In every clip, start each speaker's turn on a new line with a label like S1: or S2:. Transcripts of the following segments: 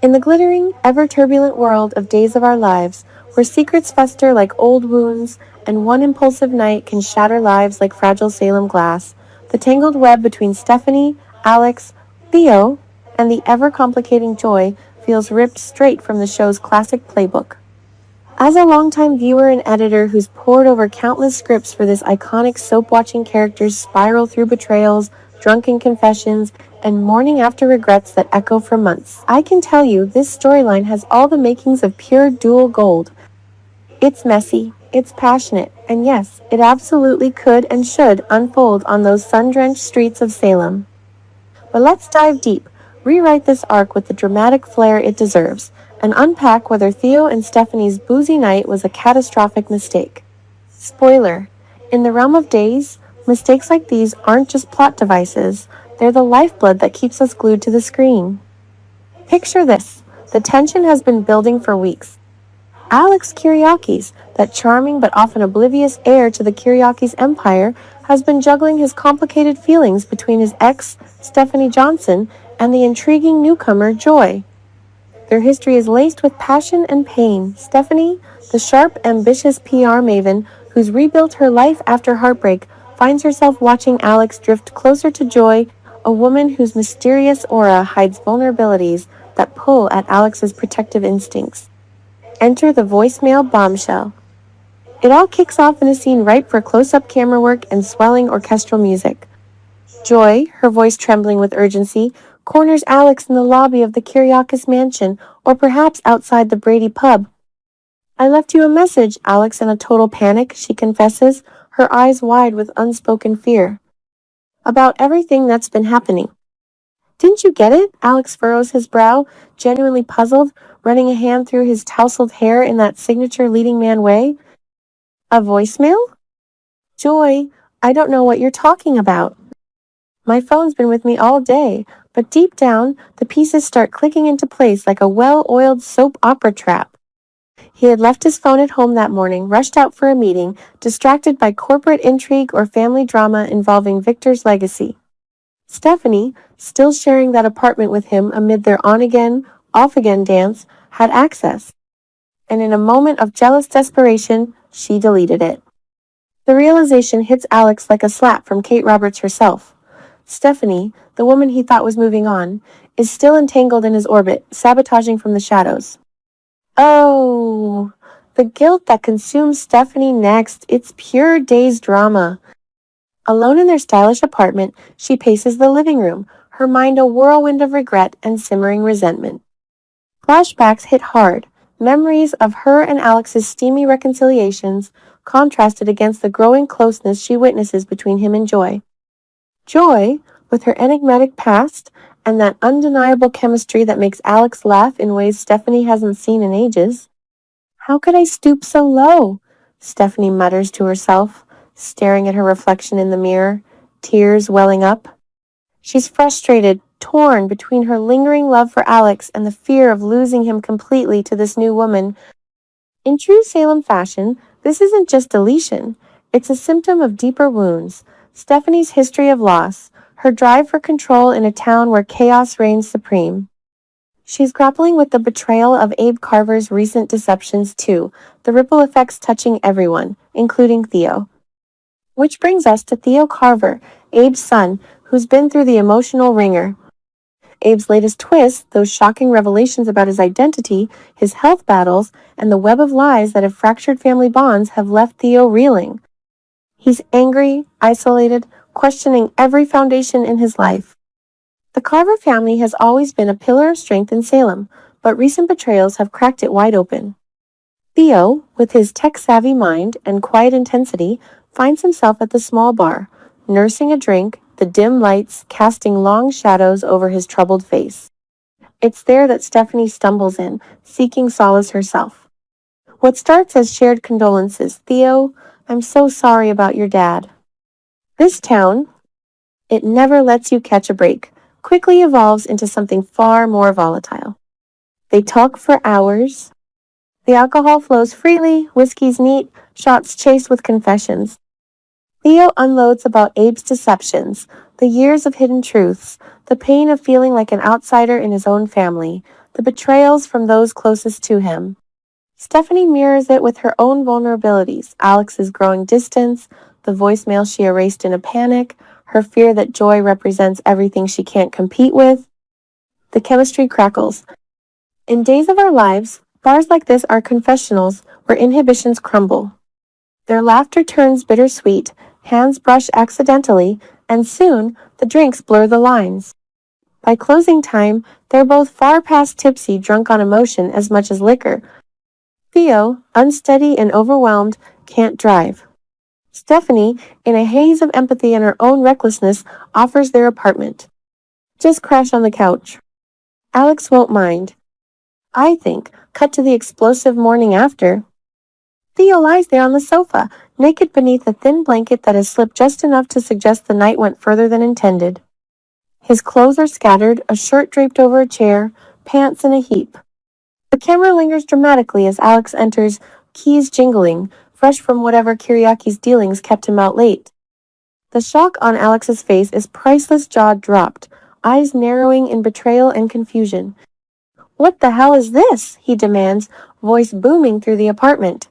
S1: In the glittering, ever-turbulent world of Days of Our Lives, where secrets fester like old wounds and one impulsive night can shatter lives like fragile Salem glass, the tangled web between Stephanie, Alex, Theo, and the ever-complicating Joy feels ripped straight from the show's classic playbook. As a longtime viewer and editor who's pored over countless scripts for this iconic soap-watching character's spiral through betrayals, drunken confessions, and morning after regrets that echo for months, I can tell you this storyline has all the makings of pure DOOL gold. It's messy, it's passionate, and yes, it absolutely could and should unfold on those sun-drenched streets of Salem. But let's dive deep, rewrite this arc with the dramatic flair it deserves, and unpack whether Theo and Stephanie's boozy night was a catastrophic mistake. Spoiler: in the realm of Days, mistakes like these aren't just plot devices, they're the lifeblood that keeps us glued to the screen. Picture this: the tension has been building for weeks. Alex Kyriakis, that charming but often oblivious heir to the Kyriakis empire, has been juggling his complicated feelings between his ex, Stephanie Johnson, and the intriguing newcomer, Joy. Their history is laced with passion and pain. Stephanie, the sharp, ambitious PR maven who's rebuilt her life after heartbreak, finds herself watching Alex drift closer to Joy, a woman whose mysterious aura hides vulnerabilities that pull at Alex's protective instincts. Enter the voicemail bombshell. It all kicks off in a scene ripe for close-up camera work and swelling orchestral music. Joy, her voice trembling with urgency, corners Alex in the lobby of the Kyriakis mansion, or perhaps outside the Brady pub. "I left you a message," Alex, in a total panic, she confesses, her eyes wide with unspoken fear. "About everything that's been happening." "Didn't you get it?" Alex furrows his brow, genuinely puzzled, running a hand through his tousled hair in that signature leading man way. "A voicemail?" "Joy, I don't know what you're talking about. My phone's been with me all day." But deep down, the pieces start clicking into place like a well-oiled soap opera trap. He had left his phone at home that morning, rushed out for a meeting, distracted by corporate intrigue or family drama involving Victor's legacy. Stephanie, still sharing that apartment with him amid their on-again, off-again dance, had access. And in a moment of jealous desperation, she deleted it. The realization hits Alex like a slap from Kate Roberts herself. Stephanie, the woman he thought was moving on, is still entangled in his orbit, sabotaging from the shadows. Oh, the guilt that consumes Stephanie next. It's pure Days drama. Alone in their stylish apartment, she paces the living room, her mind a whirlwind of regret and simmering resentment. Flashbacks hit hard, memories of her and Alex's steamy reconciliations contrasted against the growing closeness she witnesses between him and Joy. Joy, with her enigmatic past and that undeniable chemistry that makes Alex laugh in ways Stephanie hasn't seen in ages. "How could I stoop so low?" Stephanie mutters to herself, staring at her reflection in the mirror, tears welling up. She's frustrated, torn between her lingering love for Alex and the fear of losing him completely to this new woman. In true Salem fashion, this isn't just deletion. It's a symptom of deeper wounds. Stephanie's history of loss, her drive for control in a town where chaos reigns supreme. She's grappling with the betrayal of Abe Carver's recent deceptions too, the ripple effects touching everyone, including Theo. Which brings us to Theo Carver, Abe's son, who's been through the emotional ringer. Abe's latest twist, those shocking revelations about his identity, his health battles, and the web of lies that have fractured family bonds have left Theo reeling. He's angry, isolated, questioning every foundation in his life. The Carver family has always been a pillar of strength in Salem, but recent betrayals have cracked it wide open. Theo, with his tech-savvy mind and quiet intensity, finds himself at the small bar, nursing a drink, the dim lights casting long shadows over his troubled face. It's there that Stephanie stumbles in, seeking solace herself. What starts as shared condolences, "Theo, I'm so sorry about your dad." This town, it never lets you catch a break, quickly evolves into something far more volatile. They talk for hours. The alcohol flows freely, whiskey's neat, shots chased with confessions. Theo unloads about Abe's deceptions, the years of hidden truths, the pain of feeling like an outsider in his own family, the betrayals from those closest to him. Stephanie mirrors it with her own vulnerabilities, Alex's growing distance, the voicemail she erased in a panic, her fear that joy represents everything she can't compete with. The chemistry crackles. In Days of Our Lives, bars like this are confessionals where inhibitions crumble. Their laughter turns bittersweet, hands brush accidentally, and soon the drinks blur the lines. By closing time, they're both far past tipsy, drunk on emotion as much as liquor. Theo, unsteady and overwhelmed, can't drive. Stephanie, in a haze of empathy and her own recklessness, offers their apartment. Just crash on the couch. Alex won't mind. I think, cut to the explosive morning after. Theo lies there on the sofa, naked beneath a thin blanket that has slipped just enough to suggest the night went further than intended. His clothes are scattered, a shirt draped over a chair, pants in a heap. The camera lingers dramatically as Alex enters, keys jingling, fresh from whatever Kiriaki's dealings kept him out late. The shock on Alex's face is priceless, jaw dropped, eyes narrowing in betrayal and confusion. "What the hell is this?" he demands, voice booming through the apartment.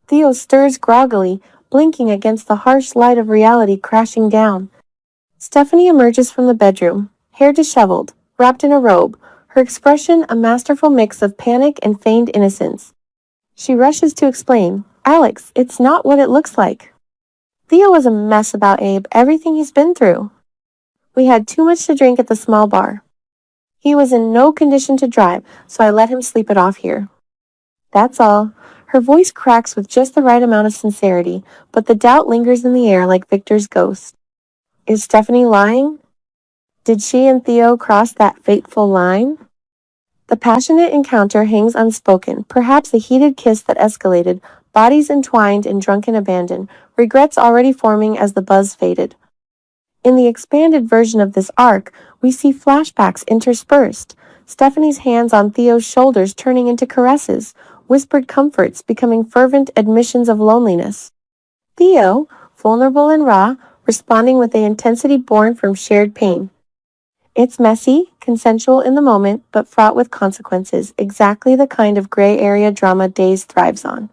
S1: Theo stirs groggily, blinking against the harsh light of reality crashing down. Stephanie emerges from the bedroom, hair disheveled, wrapped in a robe, her expression a masterful mix of panic and feigned innocence. She rushes to explain, "Alex, it's not what it looks like. Theo was a mess about Abe, everything he's been through. We had too much to drink at the small bar. He was in no condition to drive, so I let him sleep it off here. That's all." Her voice cracks with just the right amount of sincerity, but the doubt lingers in the air like Victor's ghost. Is Stephanie lying? Did she and Theo cross that fateful line? The passionate encounter hangs unspoken, perhaps a heated kiss that escalated, bodies entwined in drunken abandon, regrets already forming as the buzz faded. In the expanded version of this arc, we see flashbacks interspersed, Stephanie's hands on Theo's shoulders turning into caresses, whispered comforts becoming fervent admissions of loneliness. Theo, vulnerable and raw, responding with the intensity born from shared pain. It's messy, consensual in the moment, but fraught with consequences, exactly the kind of gray area drama Days thrives on.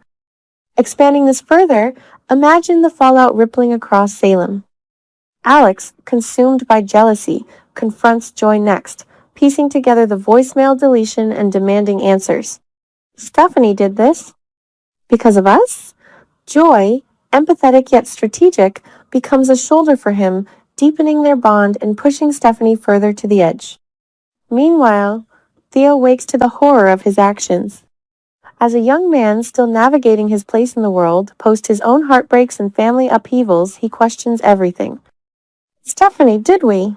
S1: Expanding this further, imagine the fallout rippling across Salem. Alex, consumed by jealousy, confronts Joy next, piecing together the voicemail deletion and demanding answers. Stephanie did this. Because of us? Joy, empathetic yet strategic, becomes a shoulder for him, deepening their bond and pushing Stephanie further to the edge. Meanwhile, Theo wakes to the horror of his actions. As a young man still navigating his place in the world, post his own heartbreaks and family upheavals, he questions everything. "Stephanie, did we?"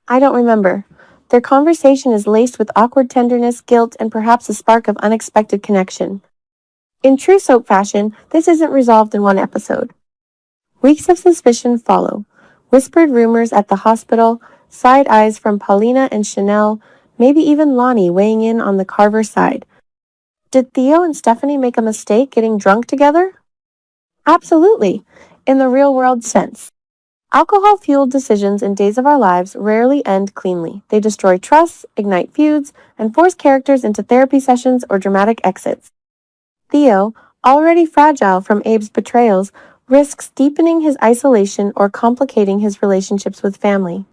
S1: "I don't remember." Their conversation is laced with awkward tenderness, guilt, and perhaps a spark of unexpected connection. In true soap fashion, this isn't resolved in one episode. Weeks of suspicion follow. Whispered rumors at the hospital, side eyes from Paulina and Chanel, maybe even Lonnie weighing in on the Carver side. Did Theo and Stephanie make a mistake getting drunk together? Absolutely, in the real-world sense. Alcohol-fueled decisions in Days of Our Lives rarely end cleanly. They destroy trust, ignite feuds, and force characters into therapy sessions or dramatic exits. Theo, already fragile from Abe's betrayals, risks deepening his isolation or complicating his relationships with family.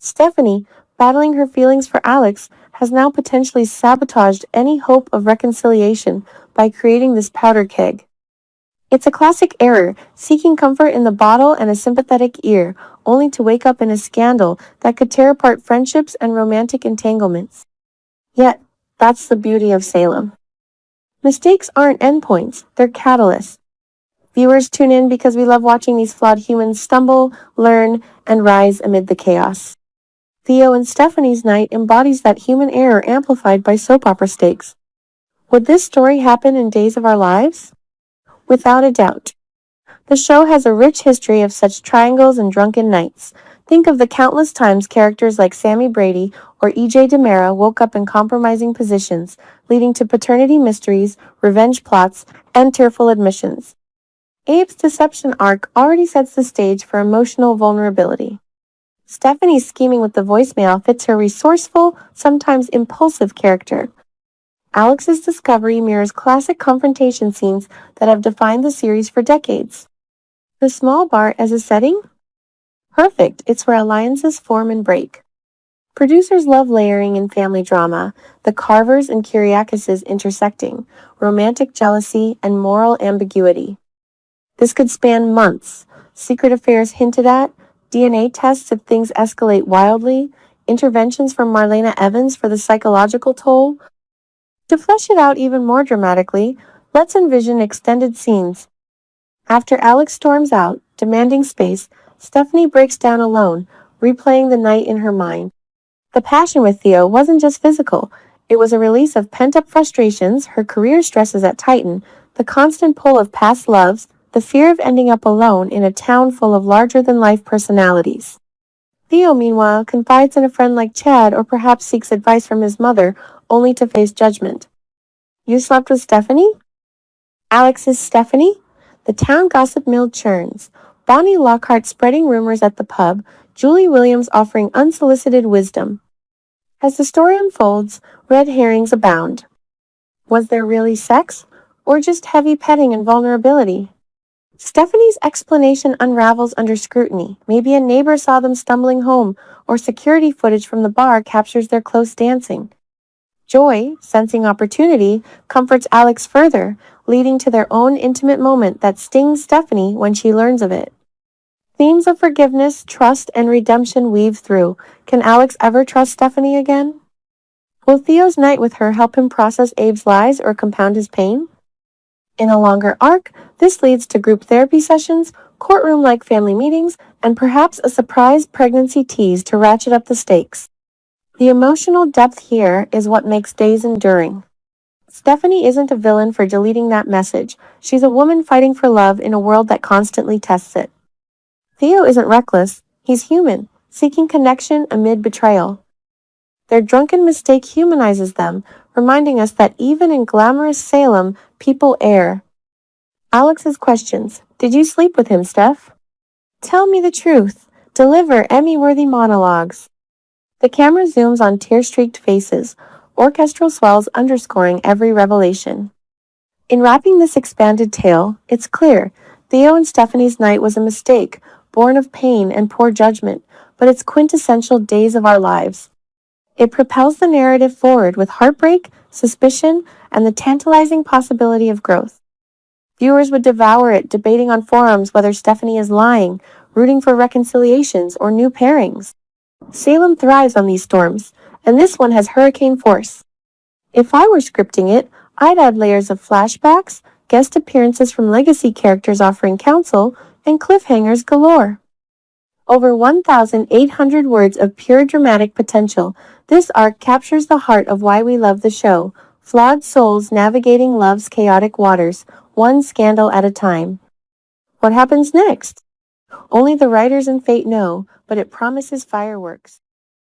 S1: Stephanie, battling her feelings for Alex, has now potentially sabotaged any hope of reconciliation by creating this powder keg. It's a classic error, seeking comfort in the bottle and a sympathetic ear, only to wake up in a scandal that could tear apart friendships and romantic entanglements. Yet, that's the beauty of Salem. Mistakes aren't endpoints, they're catalysts. Viewers tune in because we love watching these flawed humans stumble, learn, and rise amid the chaos. Theo and Stephanie's night embodies that human error amplified by soap opera stakes. Would this story happen in Days of Our Lives? Without a doubt. The show has a rich history of such triangles and drunken nights. Think of the countless times characters like Sammy Brady or E.J. DiMera woke up in compromising positions, leading to paternity mysteries, revenge plots, and tearful admissions. Abe's deception arc already sets the stage for emotional vulnerability. Stephanie's scheming with the voicemail fits her resourceful, sometimes impulsive character. Alex's discovery mirrors classic confrontation scenes that have defined the series for decades. The small bar as a setting? Perfect, it's where alliances form and break. Producers love layering in family drama, the Carvers and Kyriakises intersecting, romantic jealousy, and moral ambiguity. This could span months. Secret affairs hinted at, DNA tests if things escalate wildly, interventions from Marlena Evans for the psychological toll. To flesh it out even more dramatically, let's envision extended scenes. After Alex storms out, demanding space, Stephanie breaks down alone, replaying the night in her mind. The passion with Theo wasn't just physical. It was a release of pent-up frustrations, her career stresses at Titan, the constant pull of past loves, the fear of ending up alone in a town full of larger-than-life personalities. Theo, meanwhile, confides in a friend like Chad or perhaps seeks advice from his mother, only to face judgment. You slept with Stephanie? Alex is Stephanie? The town gossip mill churns. Bonnie Lockhart spreading rumors at the pub, Julie Williams offering unsolicited wisdom. As the story unfolds, red herrings abound. Was there really sex, or just heavy petting and vulnerability? Stephanie's explanation unravels under scrutiny. Maybe a neighbor saw them stumbling home, or security footage from the bar captures their close dancing. Joy, sensing opportunity, comforts Alex further, leading to their own intimate moment that stings Stephanie when she learns of it. Themes of forgiveness, trust, and redemption weave through. Can Alex ever trust Stephanie again? Will Theo's night with her help him process Abe's lies or compound his pain? In a longer arc, this leads to group therapy sessions, courtroom-like family meetings, and perhaps a surprise pregnancy tease to ratchet up the stakes. The emotional depth here is what makes Days enduring. Stephanie isn't a villain for deleting that message. She's a woman fighting for love in a world that constantly tests it. Theo isn't reckless. He's human, seeking connection amid betrayal. Their drunken mistake humanizes them, reminding us that even in glamorous Salem, people err. Alex's questions. Did you sleep with him, Steph? Tell me the truth. Deliver Emmy-worthy monologues. The camera zooms on tear-streaked faces, orchestral swells underscoring every revelation. In wrapping this expanded tale, it's clear Theo and Stephanie's night was a mistake, born of pain and poor judgment, but it's quintessential Days of Our Lives. It propels the narrative forward with heartbreak, suspicion, and the tantalizing possibility of growth. Viewers would devour it, debating on forums whether Stephanie is lying, rooting for reconciliations or new pairings. Salem thrives on these storms, and this one has hurricane force. If I were scripting it, I'd add layers of flashbacks, guest appearances from legacy characters offering counsel, and cliffhangers galore. Over 1,800 words of pure dramatic potential, this arc captures the heart of why we love the show. Flawed souls navigating love's chaotic waters, one scandal at a time. What happens next? Only the writers and fate know, but it promises fireworks.